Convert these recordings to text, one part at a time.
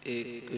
एक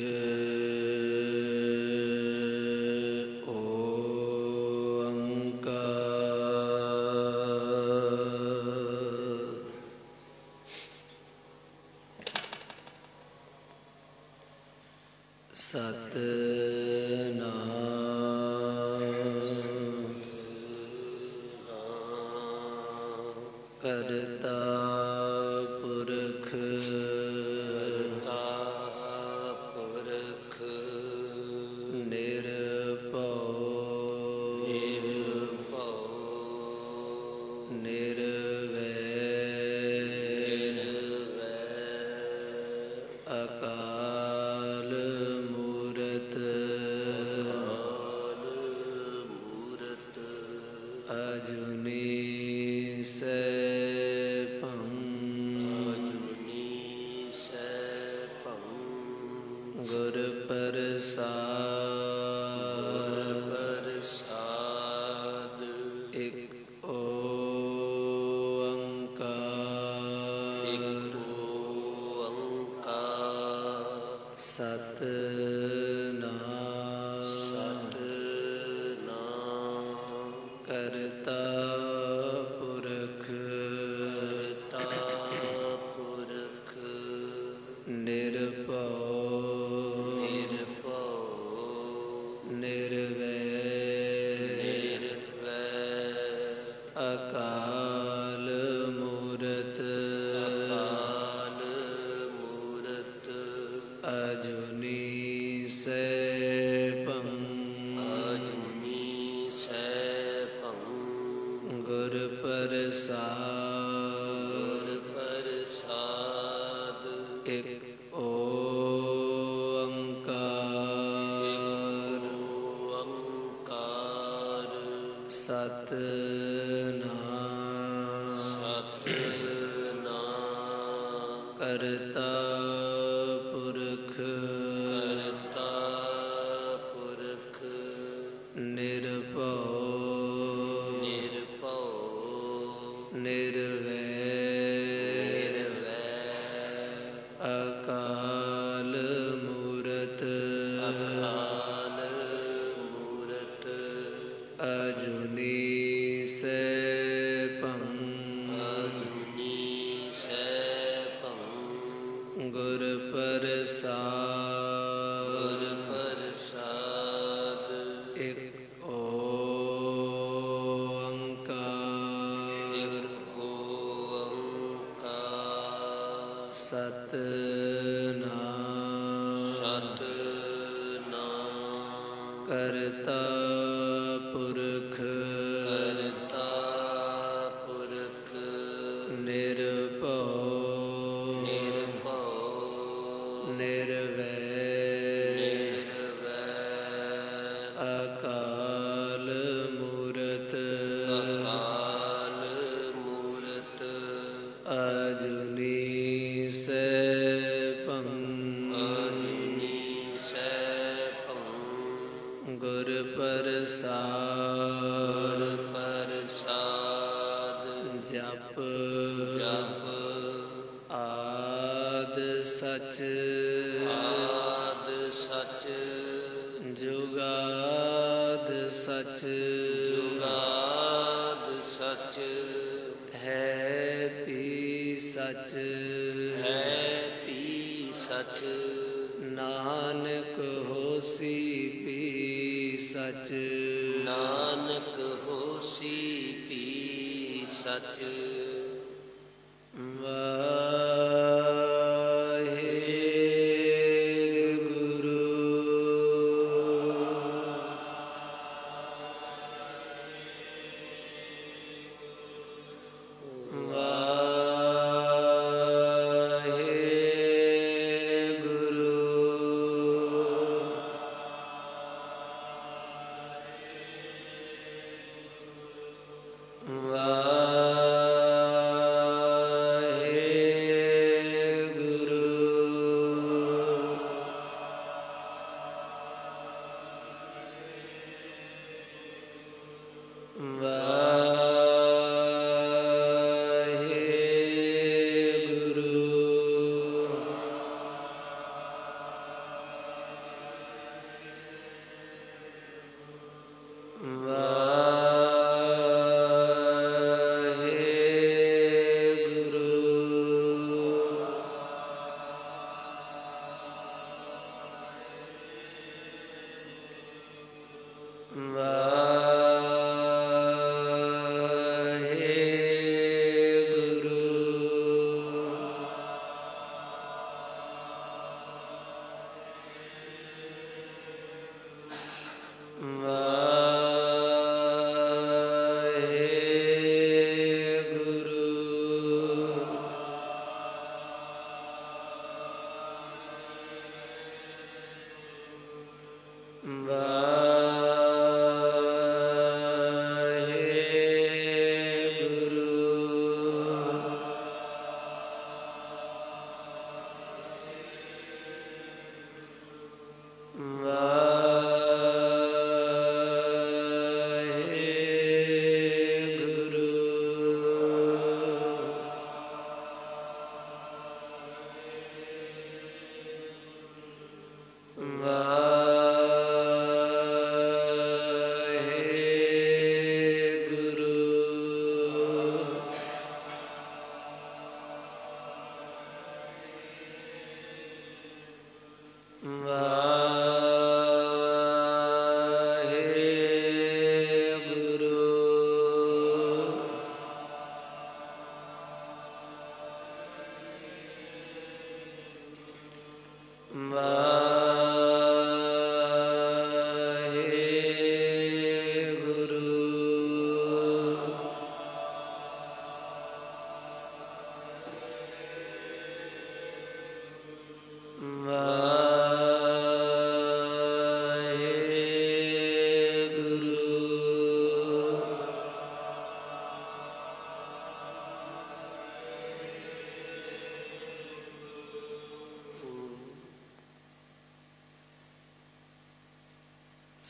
वाहे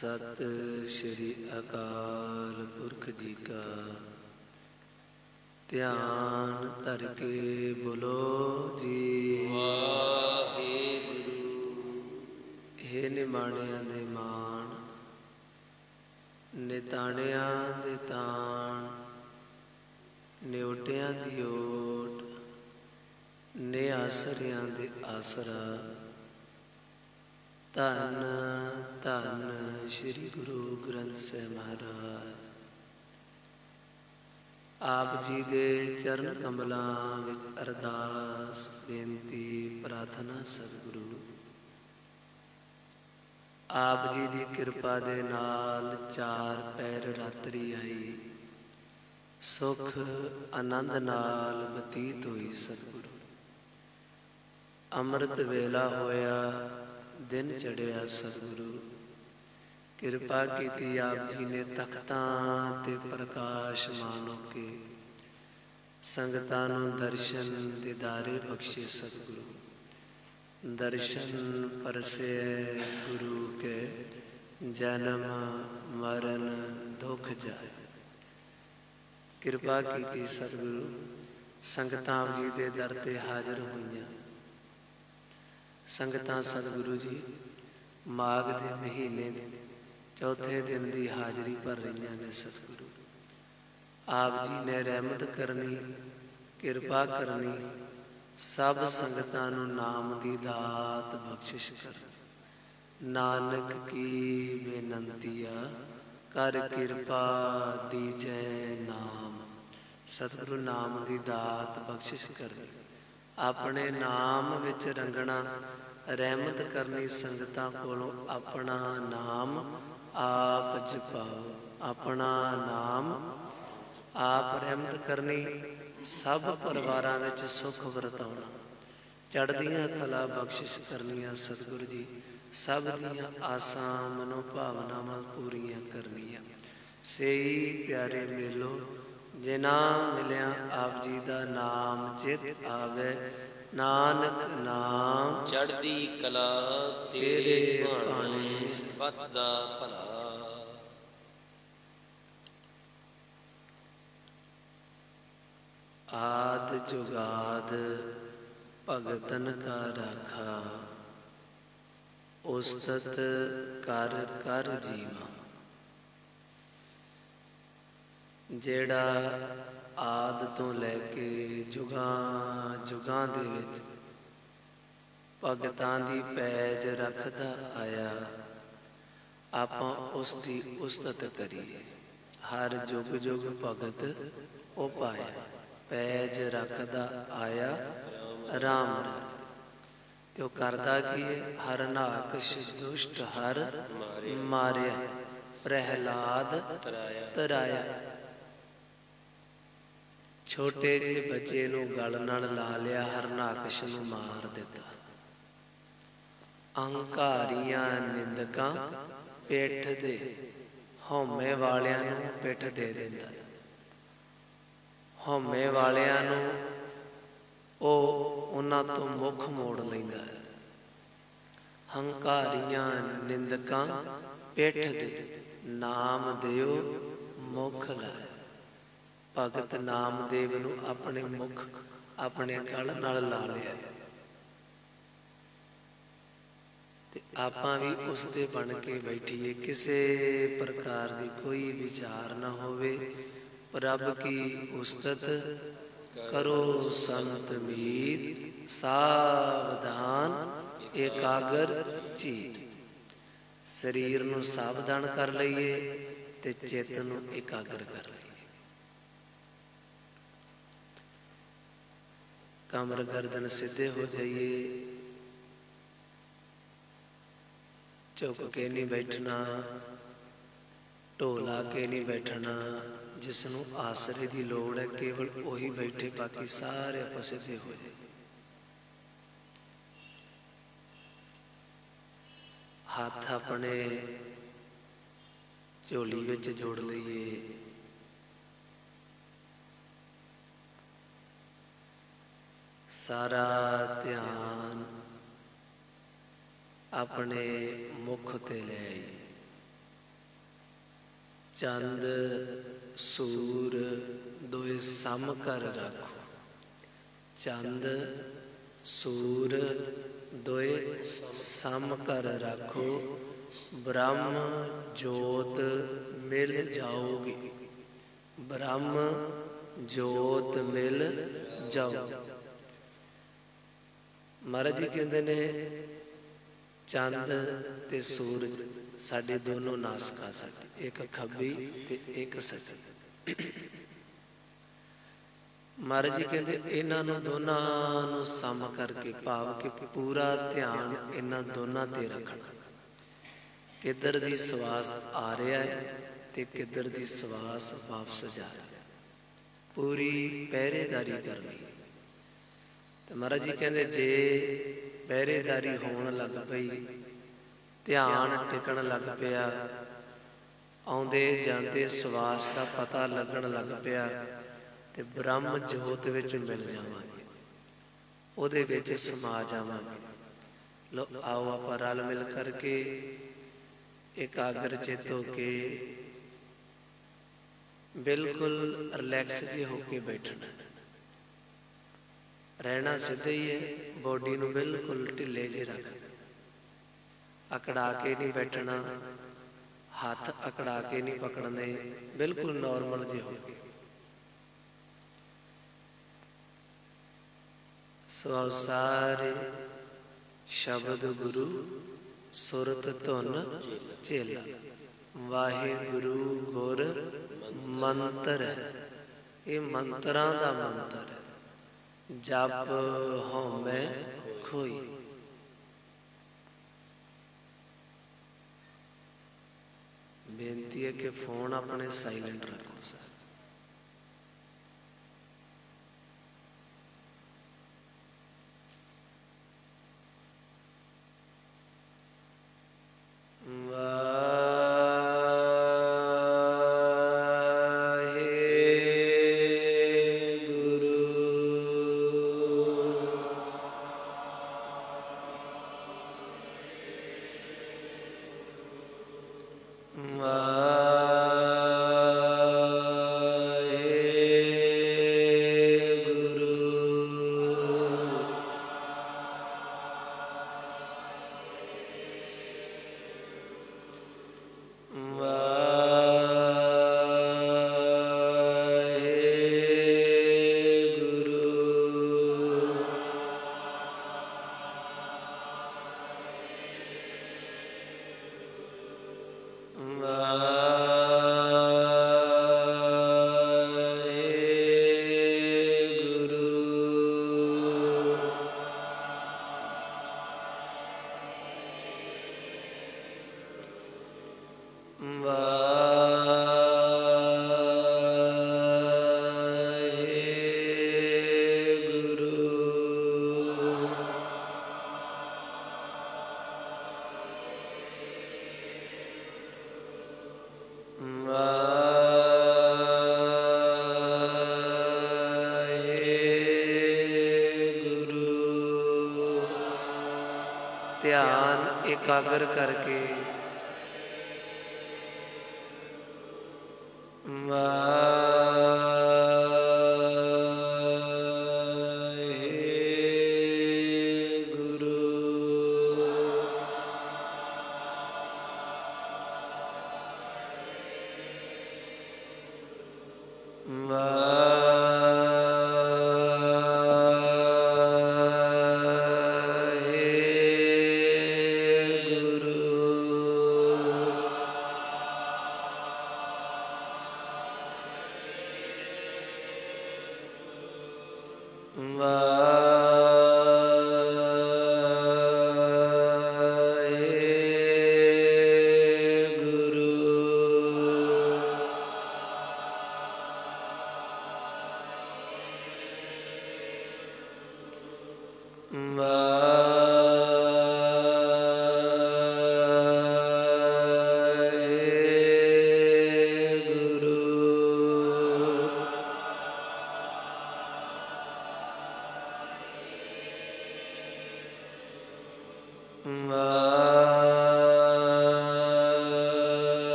सत श्री अकाल पुरख जी का ध्यान धर के बोलो जी वाहिगुरु। हे निमाणियां दे मान, निताणियां दे ताण, निउटियां दी ओट, निआसरियां दे आसरा। धन धन श्री गुरु ग्रंथ साहिब महाराज। आप जी दे चरण कमलों विच अरदास बेनती प्रार्थना सतगुरु आप जी दी कृपा दे नाल चार पैर रात्रि आई, सुख आनंद नाल बतीत हुई सतगुरु। अमृत वेला होया, दिन चढ़िया सतगुरु। कृपा की आप जी ने तख्तां ते प्रकाशमान होके संगतां नूं दर्शन दीदारे बख्शे सतगुरु। दर्शन परसे गुरु के जन्म मरण दुख जाए। कृपा की सतगुरु संगतां आप जी दे दर ते हाजिर होईयां। संगतां सतगुरु जी माघ दे महीने चौथे दिन की हाजरी भर रही ने सतगुरु। आप जी ने रहमत करनी, कृपा करनी, सब संगतां नूं नाम दी दात बख्शिश कर। नानक की बेनंतिया कर कृपा दीजै नाम। सतगुरु नाम दी दात बख्शिश करनी, अपने नाम विच रंगना, रहमत करनी। संगतां कोलों अपना नाम आप जपाओ, अपना नाम आप रहमत करनी। सब परिवारां विच सुख वरताउणा, चढ़दियां कला बख्शिश करनियां सतगुरु जी। सब दियां आसां मनोभावनावां पूरियां करनियां। सेई प्यारे मेलो जिना मिलिया आप जी दा नाम चित आवे। नानक नाम चढ़दी कला तेरे भाणे सत दा भला। आद जुगाद भगतन का राखा, उस्तत कर कर जीवा। जेड़ा आद तो लैके जुगां जुगां दे विच भगतां दी पैज रखदा आया, आपां उस दी उस्तत करिए। हर जुग जुग भगत ओ पाया, पैज रखदा आया राम राज। ते ओ करदा की है, हर नाकश दुष्ट हर मारिया, प्रहलाद तराया। छोटे जे बच्चे नूं गल नाल ला लिया, हरनाकश नूं मार दिता। अहंकारियां निंदकां पिठ दे, हौमे वालियां नूं पिठ दे दिंदा। हौमे वालियां नूं ओ उन्हां तों मुख मोड़ लैंदा है। हंकारियां निंदकां पिठ दे, नाम दिओ मुख लाए। भगत नामदेव नूं अपने मुख अपने गल नाल ला लिया। ते आपां भी उस दे बन के बैठिए। किसे प्रकार दी कोई विचार ना होवे। प्रभ की उस्तत करो संत मीत, सावधान एकागर चीत। शरीर नूं सावधान कर लईए ते चित्त नूं एकागर कर लईए। कमर गर्दन सीधे हो जाइए, झुक के नहीं बैठना, ढोला के नहीं बैठना। जिसनों आसरे की लोड़ है केवल वही बैठे, बाकी सारे आप सीधे हो जाए। हाथ अपने झोली विच जोड़ लईए। सारा ध्यान अपने मुख ते ले आइए। चंद सूर दोए सम कर राखो। चंद सूर दोए सम कर राखो, ब्रह्म जोत मिल जाओगे। ब्रह्म जोत मिल जाओ। महाराज जी कहते ने चंद ते सूरज साडे दोनों नासका साडी, एक खब्बी ते एक सज्जी। महाराज जी कहते इन्हां नूं दोनां नूं सम करके, भाव कि पूरा ध्यान इन्हां दोनां ते रखना। किधर दी सवास आ रहा है ते किधर दी सवास वापस जा रही है, पूरी पहरेदारी करनी। तो महाराज जी कहते जे पहरेदारी होण लग पई, ध्यान टिकण लग पिया, आउंदे जांदे सवास का पता लगन लग पिया, ते ब्रह्म जोत विच मिल जावांगे, उहदे विच समा जावांगे। लो आओ आपां रल मिल करके एकाग्र चित होके बिल्कुल रिलैक्स जे होके बैठना। रहना सीधे ही है, बॉडी नूं बिल्कुल ढिले जे रख, अकड़ा के नहीं बैठना, हाथ अकड़ा के नहीं पकड़ने, बिल्कुल नॉर्मल जे हो। सो सारे शब्द गुरु सुरत धुन चेला, वाहे गुरु गुर मंत्र है, ये मंत्रां दा मंत्र है। जप होमै खोई। बेनती है कि फोन अपने साइलेंट रखो सर। ध्यान एकाग्र करके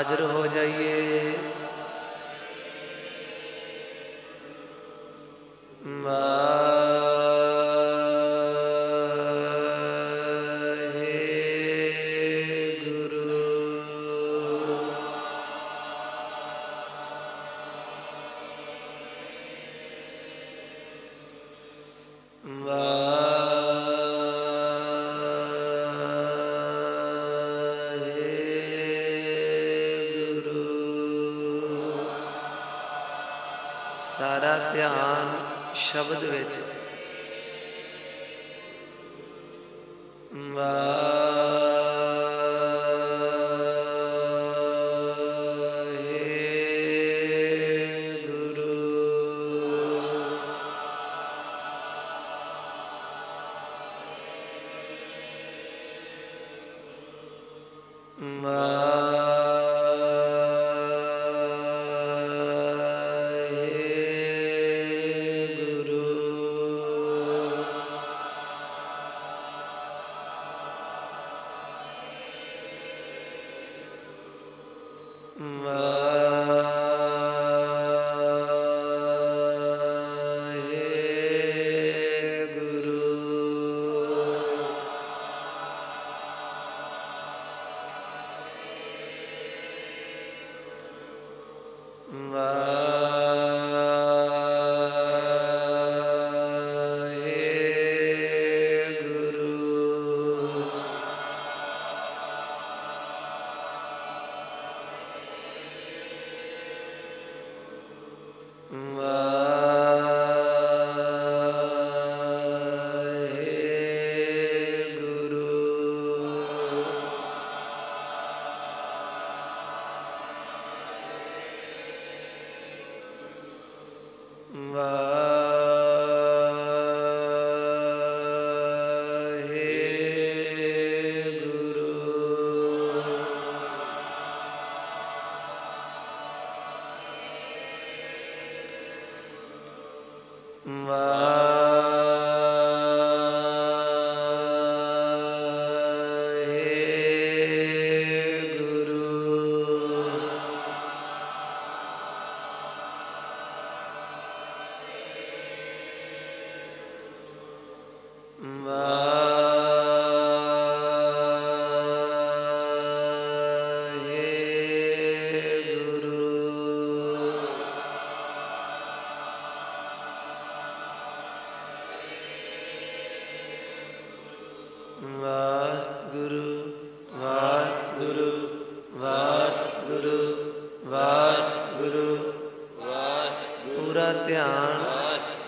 हाजिर हो जाइए। सारा ध्यान शब्द विच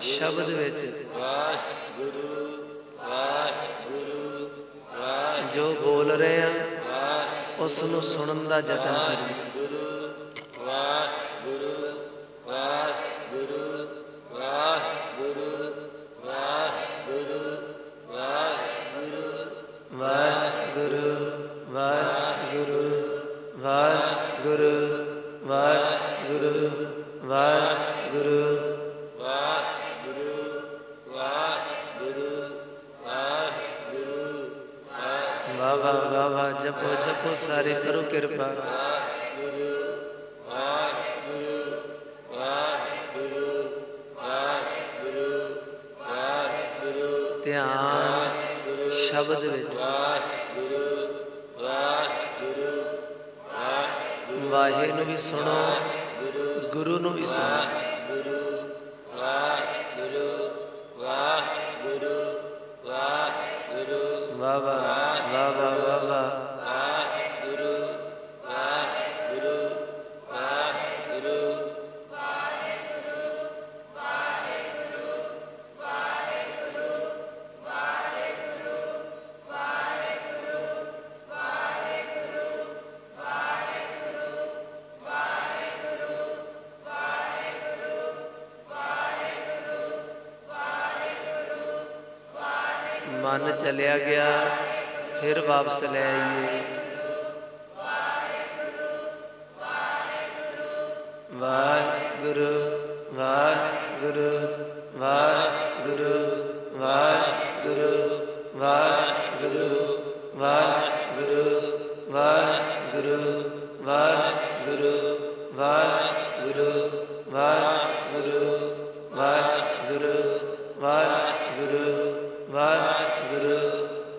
शब्द विच जो बोल रहे हैं उसनूं सुनन दा जतन करिए। जपो जपो सारे करो कृपा। ध्यान शब्द विच वाहे नूं भी सुनो, गुरु नूं भी सुनो। वाह वाह वाह वाह वाह वाह। मन चलिया गया फिर वापस ले आइए। वाहिगुरु वाहिगुरु वाहिगुरु वाहिगुरु वाहिगुरु वाहिगुरु वाहिगुरु वाहिगुरु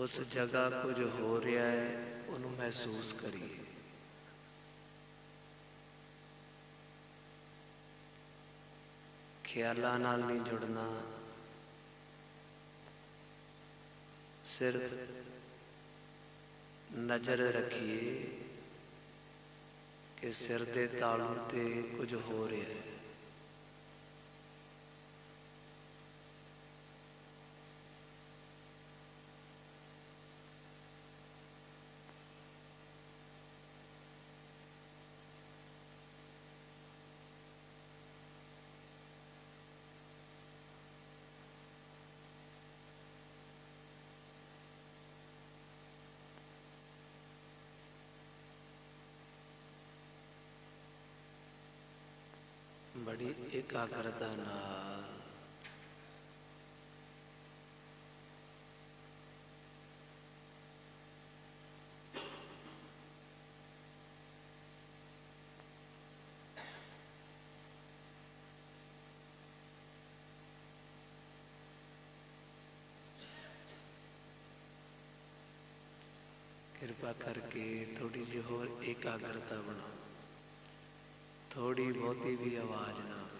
उस जगह कुछ हो रहा है उन्होंने महसूस करिए। ख्यालां नाल नहीं जुड़ना, सिर्फ नज़र रखिए कि सिर दे तालू ते कुछ हो रहा है। बड़ी एकाग्रता नाल कृपा करके थोड़ी जी होर एकाग्रता बनाओ, थोड़ी बहुती भी आवाज ना आवे।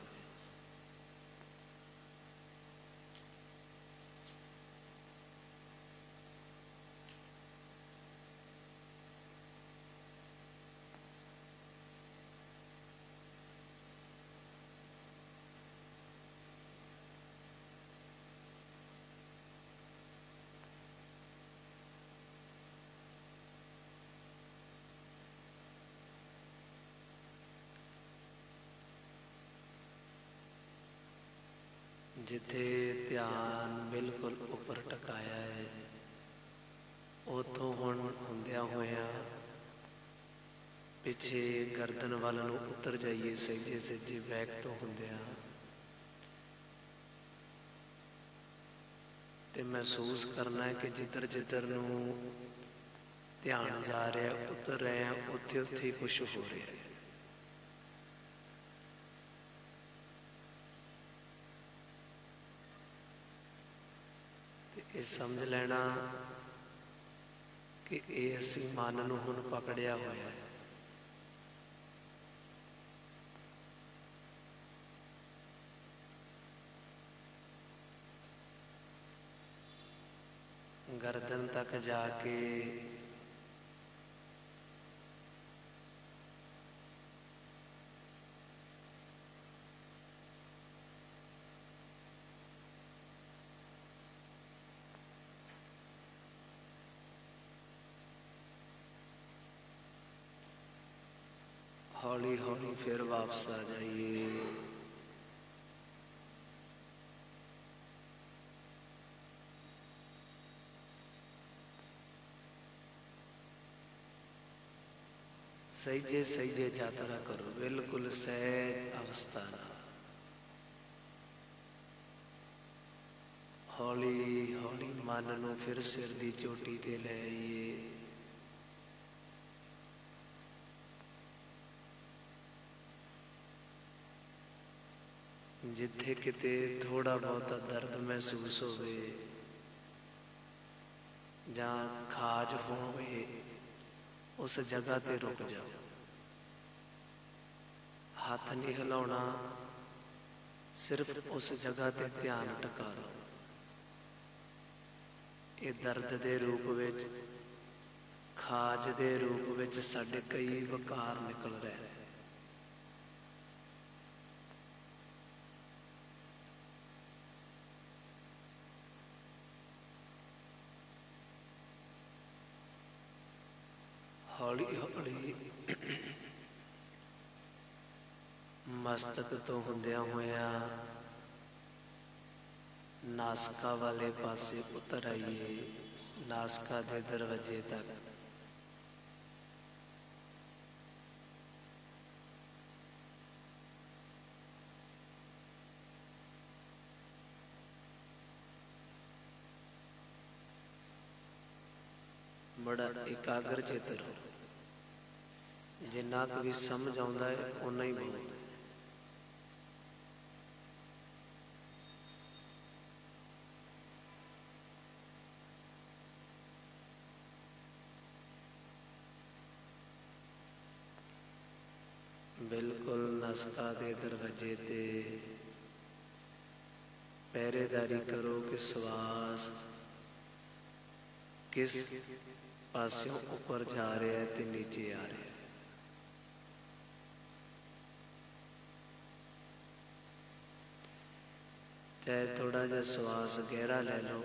जिथे ध्यान बिल्कुल उपर टकाया है उतों हुण हुंदिया होया पिछे गर्दन वाल नूं उतर जाइए, सज्जे सज्जे बैक तो हुंदिया ते महसूस करना है कि जिधर जिधर नूं ध्यान जा रहा उतर रहे हैं उत्थे उत्थे कुछ हो रहा है। ये समझ लेना कि ये असी मन नूं हुण पकड़िया होया है। गर्दन तक जाके हौली हौली फिर वापस आ जाइए। सहजे सहजे यात्रा करो, बिल्कुल सहज अवस्था ना। हौली हौली मन नूं फिर सिर की चोटी ते ले आइए। जिथे किते थोड़ा बहुत दर्द महसूस होवे जां खाज होवे उस जगह ते रुक जाओ। हाथ नहीं हिलाउणा, सिर्फ उस जगह ते ध्यान टका लो। ये दर्द दे रूप विच, खाज दे रूप विच साडे कई विकार निकल रहे हैं। हौली हौली मस्तक तो हुंदिया होया नासका वाले पासे उतर आइए, नासका दे दरवाजे तक। बड़ा एकाग्र चित रहो, जिन्ना भी समझ आउंदा है उन्ना ही बहुत है। बिल्कुल नासका दे दरवाजे ते पहरेदारी करो कि श्वास किस पासों ऊपर जा रहा है ते नीचे आ रहा है। चाहे थोड़ा जा श्वास गहरा ले लो,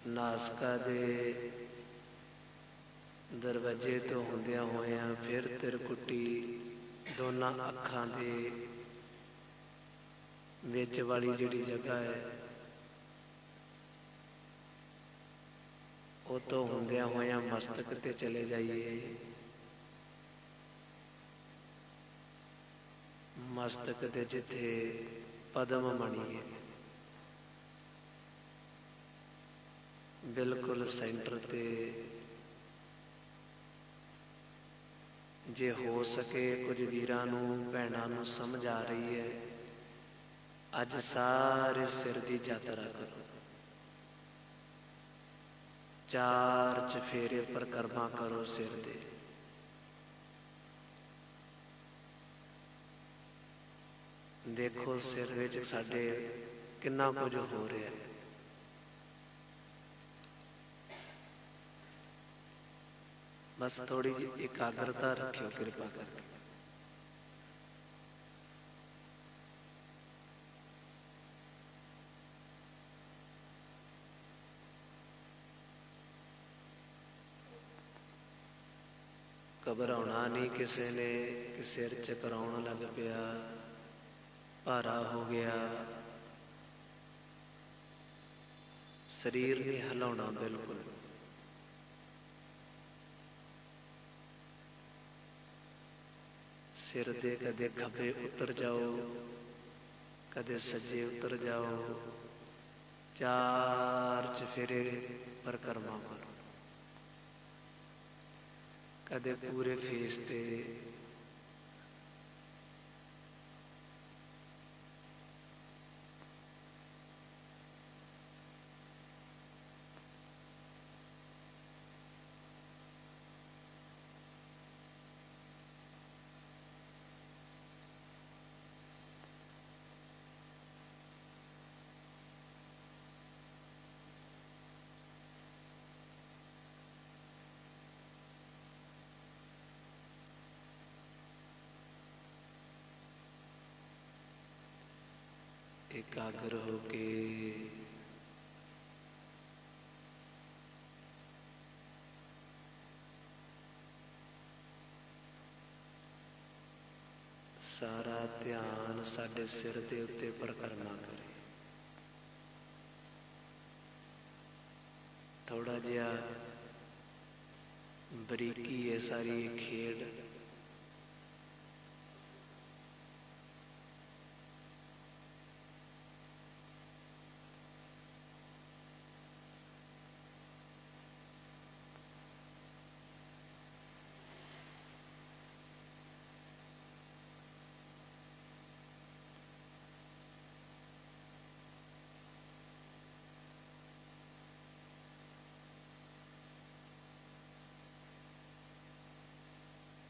नासका दे दरवाजे तो होंदिया होया फिर तिरकुटी दोनों अखां दे विच वाली जिहड़ी जगह है वो तो होंदिया होया मस्तक ते चले जाइए। मस्तक दे जिथे पद्म मणि है बिल्कुल सेंटर ते जे हो सके कुछ वीरां नूं भैणां नूं समझ आ रही है, अज सारे सिर की यात्रा करो, 4 चफेरे परिक्रमा करो सिर दे। देखो सिर विच साडे किन्ना कुछ हो रहा है। बस थोड़ी जी एकाग्रता रखियो कृपा करके। घबराउणा नहीं किसी ने कि सिर चकराउण लग पिया, भारा हो गया, शरीर नहीं हिलाउणा बिल्कुल। सिर दे कदे खब्बे उतर जाओ, कदे सज्जे उतर जाओ, 4 चफेरे परिक्रमा करो, कदे पूरे फेस ते, एकाग्र होके सारा ध्यान साडे सिर दे उत्ते परिक्रमा करे। थोड़ा जिहा बरीकी है सारी खेड,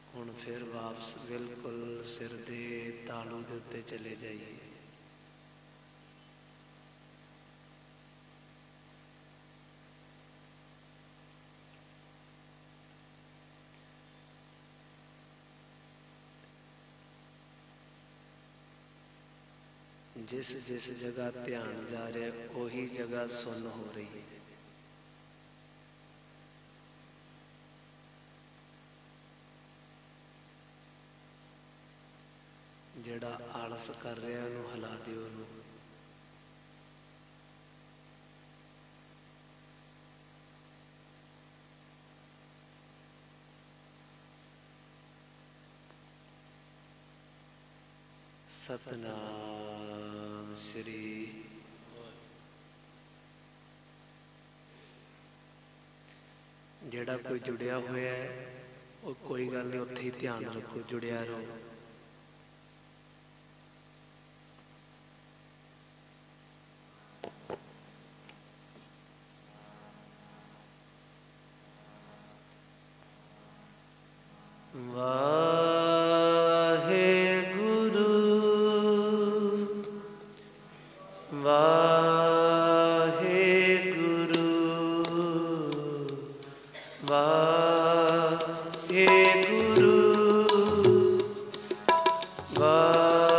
हुण फिर वापस बिल्कुल सिर दे तालू दे उत्ते चले जाइए। जिस जिस जगह ध्यान जा रहा उही जगह सुन हो रही है। जिहड़ा आलस कर रहा उन्होंने हिला दिओ उन्होंने। सतनाम श्री ਜਿਹੜਾ ਕੋਈ ਜੁੜਿਆ ਹੋਇਆ ਹੈ ਉਹ ਕੋਈ ਗੱਲ ਨਹੀਂ, ਉੱਥੇ ਹੀ ਧਿਆਨ ਰੱਖੋ, ਜੁੜਿਆ ਰਹੋ। ਵਾਹਿਗੁਰੂ ਵਾਹਿਗੁਰੂ ਵਾਹਿਗੁਰੂ ਵਾਹਿਗੁਰੂ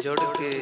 ਜੁੜ ਕੇ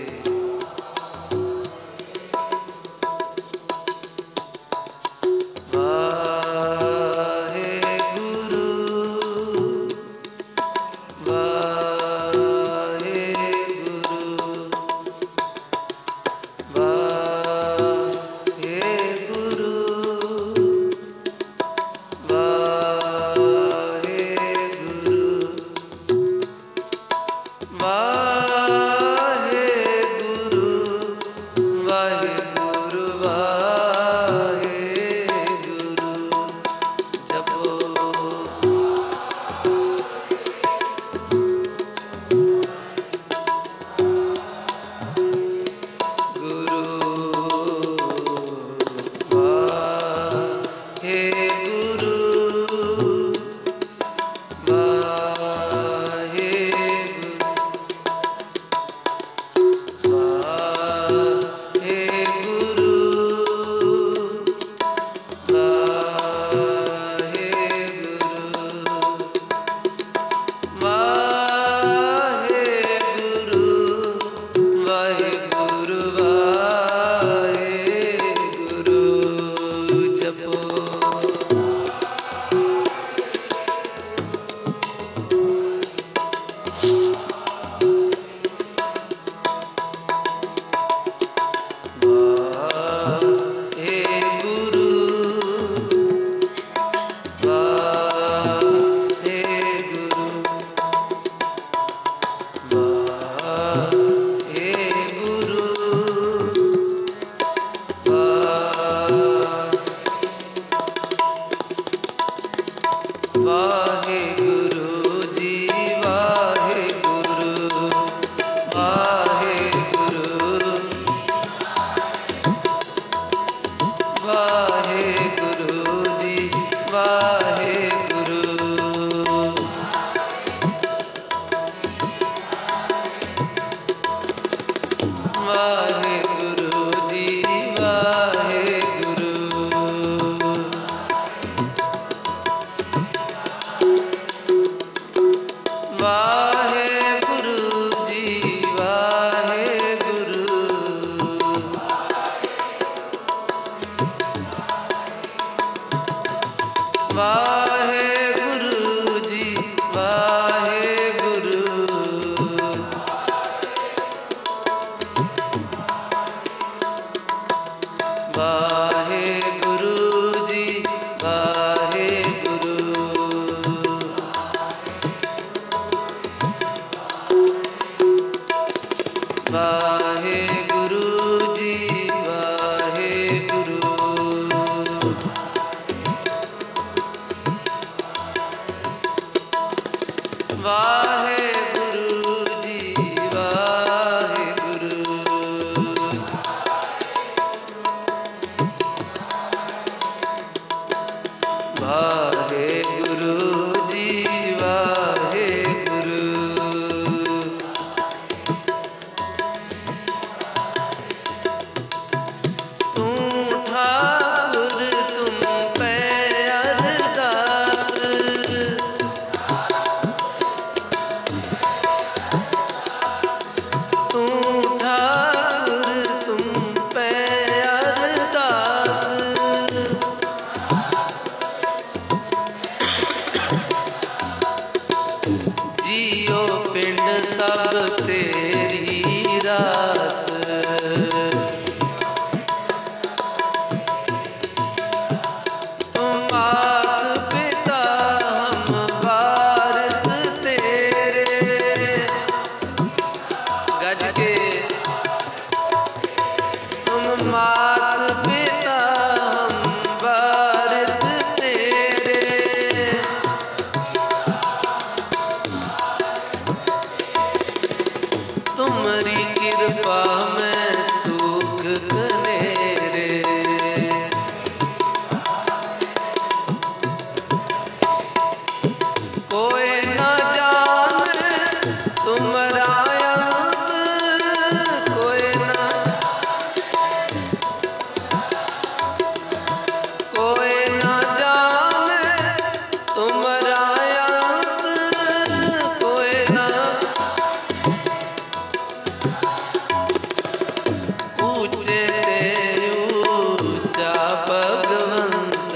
भगवंत।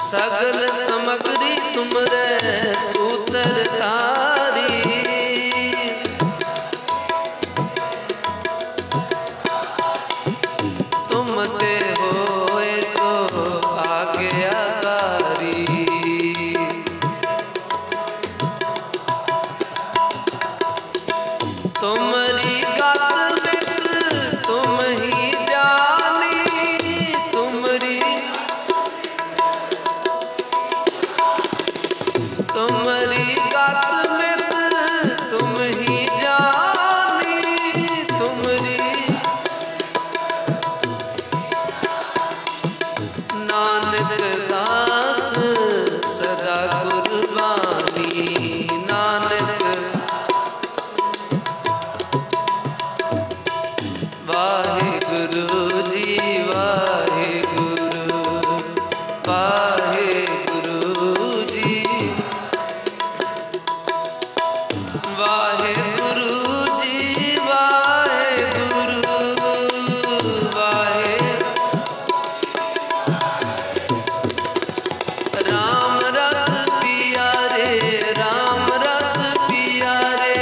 सगल समग्री तुमरे सूतर तारी, तुम ते होए सो आज्ञाकारी। तुमरी गत मित तुम ही जानी, तुमरी तुमरी गत मित तुम ही जानी, तुमरी नानक दास सदा कुर्बानी। नानक वाहेगुरु जी वाहेगुरु, वाहेगुरु जी वाहेगुरु जी वाहेगुरु, वाहे राम रस पिया रे, राम रस पिया रे,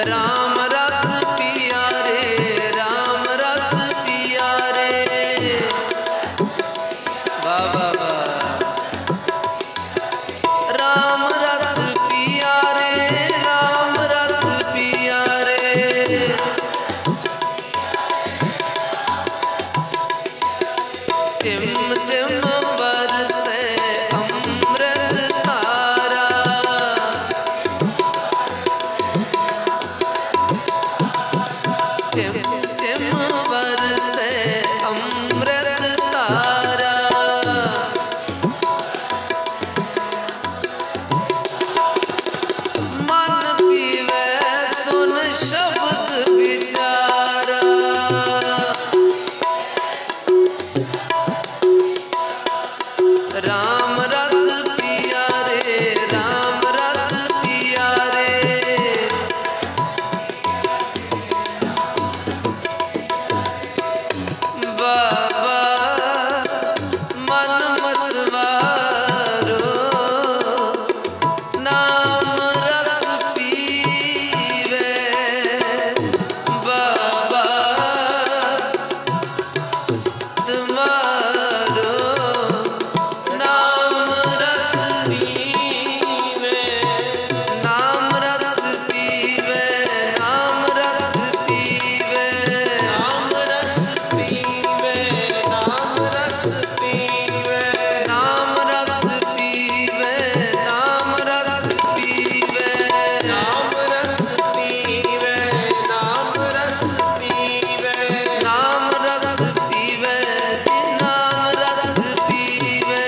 राम रस पिया रे, राम रस पिया रे। बाबा राम रस पिया रे, राम रस पिया रे। चिम चिम बरसे अमृत धारा, चिम चिम बरसे अमृत धारा। मन पीवे सुन शब्द विचारा, राम रस पिया रे, राम रस पिया रे। बाबा मन मत वारो, नाम रस पीवे। बाबा तुम्हारो नाम रस पीवे, नाम रस पीवे, नाम रस पीवे, नाम रस पीवे, नाम रस पीवे, नाम रस पीवे, नाम रस पीवे, नाम रस पीवे, नाम रस पीवे, नाम रस पीवे जी, नाम रस पीवे,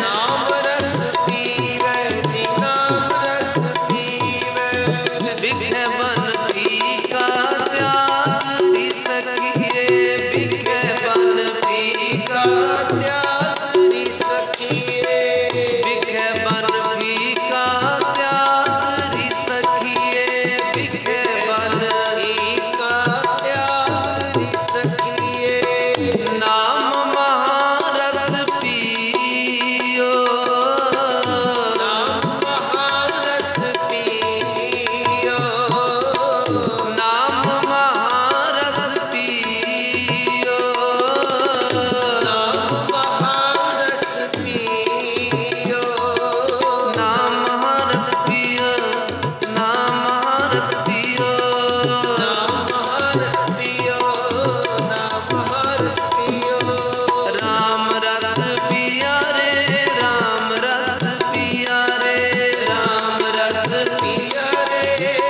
नाम रस पीवे जी, नाम रस पीवे। बिखे बन फीका त्याग री सखिए, बिखे बन फीका त्याग री सखिए, बिखे बन फीका त्याग री सखिए, बिखे बन फीका त्याग री सखिए। नाम महारस पियो, नाम महारस पियो, नाम महारस पियो, नाम महारस पियो, नाम महारस पियो, नाम महारस पियो, नाम महारस पियो, नाम महारस पियो। राम रस पिया रे, राम रस पिया रे, राम रस पिया रे,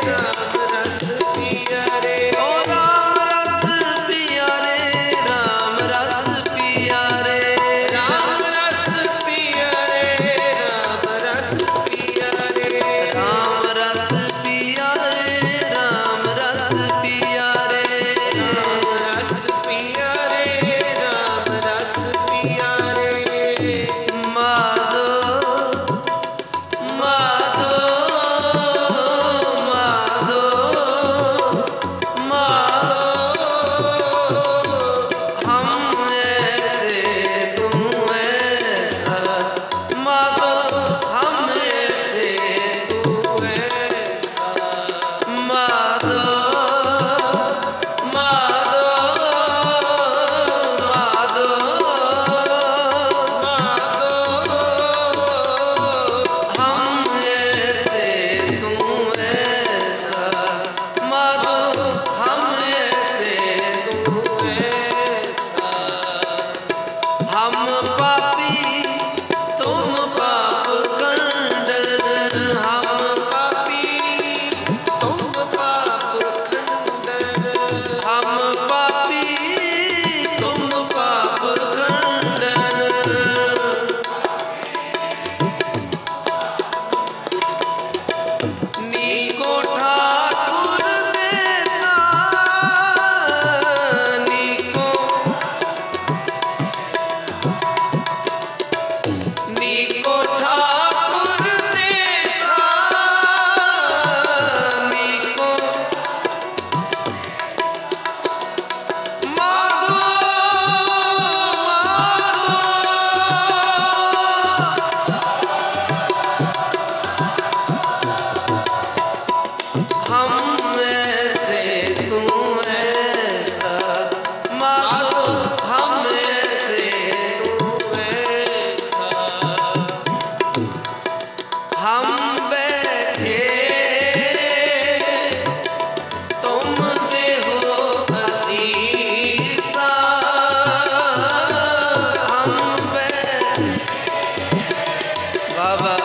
राम रस पिया रे। ओ राम रस पिया रे, राम रस पिया रे, राम रस पिया रे, राम रस पिया रे, राम रस पिया रे, राम रस पिया रे, राम रस पिया रे, राम रस पिया रे। माधो हम बैठे तुम देहो असीसा, हम बैठे बाबा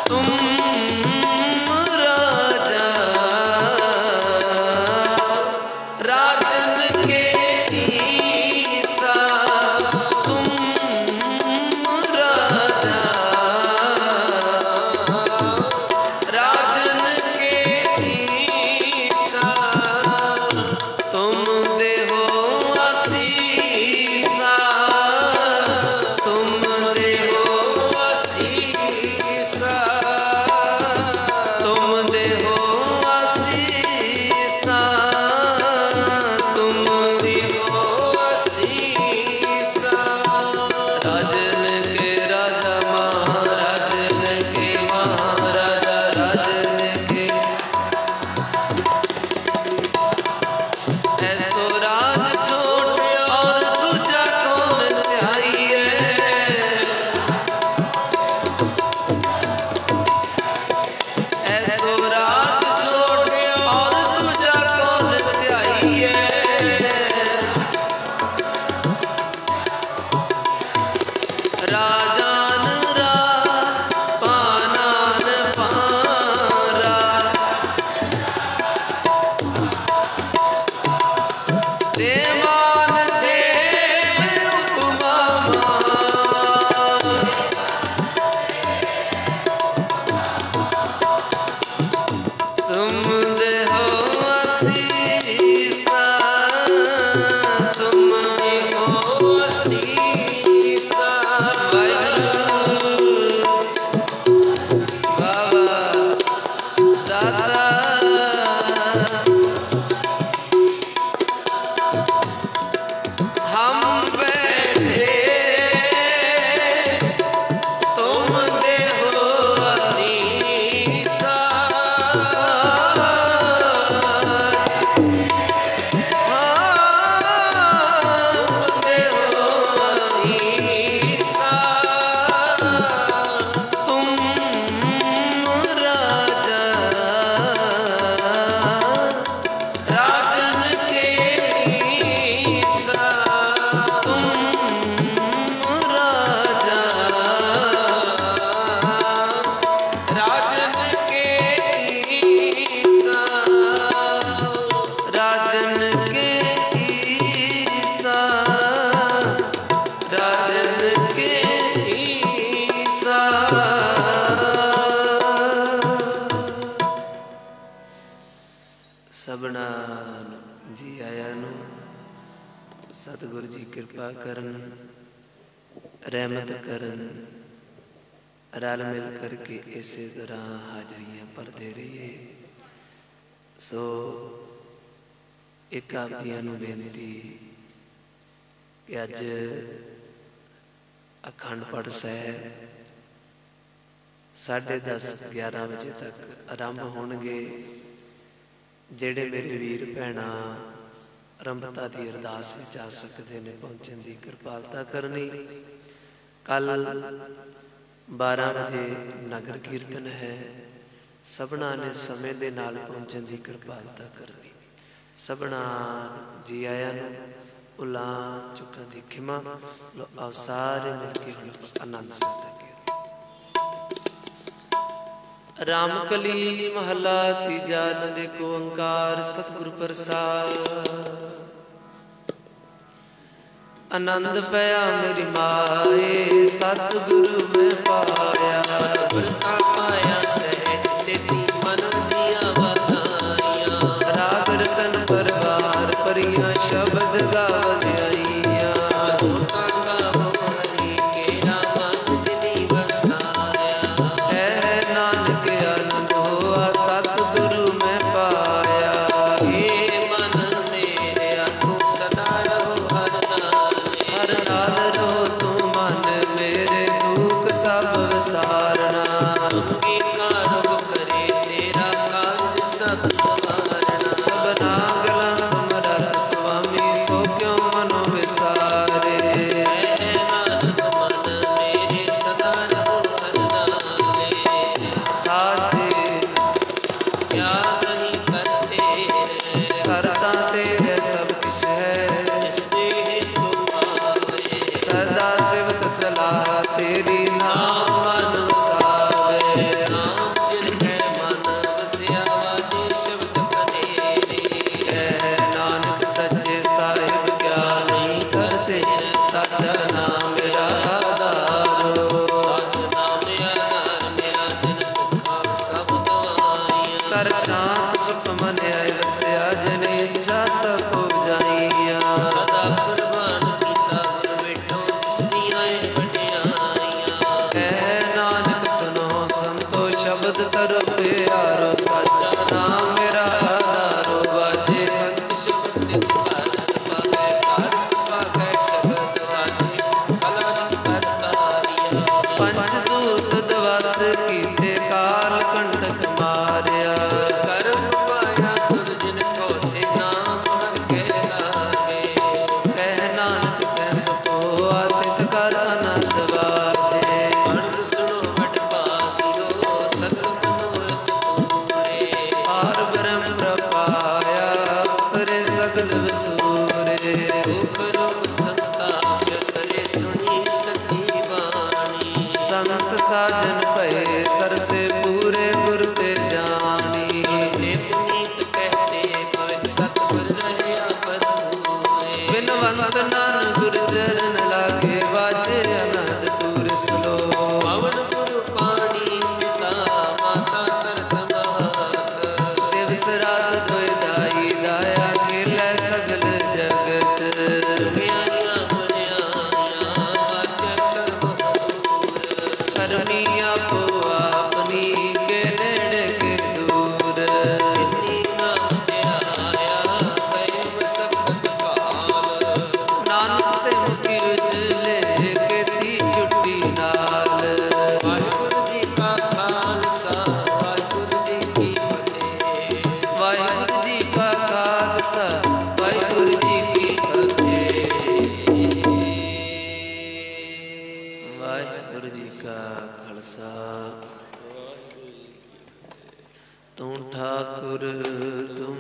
तुम राजा राजन के ईसा, तुम राजा राजन के ईसा, तुम देहो असीसा, तुम देहो असीसा, तुम देहो असीसा, तुम देहो असीसा। राजन के राजा महाराजन के महाराजा राजन के ऐसो राज छोड़ और दूजा कौन त्याई है, ऐसो राज छोड़ और दूजा कौन त्याई है। राजान राज पानान पारा, देवान देव उपमा मान, तुम देहो असीसा, तुम देहो असीसा। वाहिगुरू बाबा दाता हम बैठे तुम देहो असीसा, तुम देहो असीसा, तुम राजा राजन के ईसा, तुम राजा राजन के ईसा, राजन के ईसा, राजन के ईसा। सबना जी आया नु सतगुरु जी कृपा करन, रहमत करन, रल मिल करके इसे तरह हाजरियां भरते रहिए। सो एक आप जी नूं बेनती कि अज अखंड पाठ साहिब 10:30-11 बजे तक आरंभ होणगे। ਜਿਹੜੇ मेरे वीर भैणां रंभता की अरदास विच आ सकते हैं पहुँचने की कृपालता करनी। कल 12 बजे नगर कीर्तन है, सबना ने समय के नाल पहुँचने की कृपालता करनी। सबना जी आया नूं भुलां चुकां दी खिमा लो, आओ सारे मिल के हुण आनंद साधा के रामकली महला तीजा नंदे को ओंकार सतगुरु प्रसाद। आनंद पया मेरी माए सतगुरु में पाया, सतगुरु का पाया सहज सिद्धि मन जिया बनाया। राग रतन परवार परिया शब्द गावत आईया, साधु का गावरी के राम जिनी बसाया। है नानक आनंद हुआ सतगुरु में पाया। हे मन मेरे तू सदा रहो हर नाल रहो तू मन मेरे तू सलाह तेरी नाम मन वसावे। नाम जिन है मन वसिया वाजे शब्द कनेरे। है नानक सच्चे साहिब ज्ञानी करते साचा नाम मेरा आधारो। सच नाम आधार मेरा जिन भुखा सब गवाइया। कर शांत सुख मन आए वसिया जन इच्छा सब हो जाइया। सदा कुर्बान कीता गुर बेटो जिसदियां वड्याइयां। है नानक सुनो संतो शब्द करो प्यारो। साचा नाम मेरा आधारो बाजे पंच शब्द नित कर सपा गए शब्द वाजे कला नित कर तारिया। पंचदूत दवस कीते काल कंटक मारिया। कर्म पाया तुर जिन को से नाम हर के लागे। कह नानक तै सको आतित कर आनंद बाजे। पढ़ सुनो बड़ भागियो सगल मनोरथ पूरे। पार ब्रह्म प्रपाया करे सगल वसूरे। दुख रोग संताप करे सुनी सच्ची वाणी। संत साजन भये सरसे पूरे गुर ते जानी। ने पुनीत कहते पवित्र सतगुर रहया भरपूरे। बिनवंत नान गुर चरण लागे वाजे अनहद तूर सलो। पवन गुरु पानी पिता माता तरत मात। दिवस रात दोय दाई दाया खेलै सगल जगत। सुनियाइया मुनियाइया वाजै कर्म हदूर। करनी आपो आपनी के नेड़े के दूर। जिन्नी नाम ध्याया गए मसकत काल। नानक ते मुखी उजले केती छुट्टी नाल। वाहिगुरु जी का खालसा वाहिगुरु जी की फतेह। वाहिगुरु जी का खालसा वाहिगुरु जी की फतेह। वाहिगुरु जी का खालसा। तू ठाकुर तुम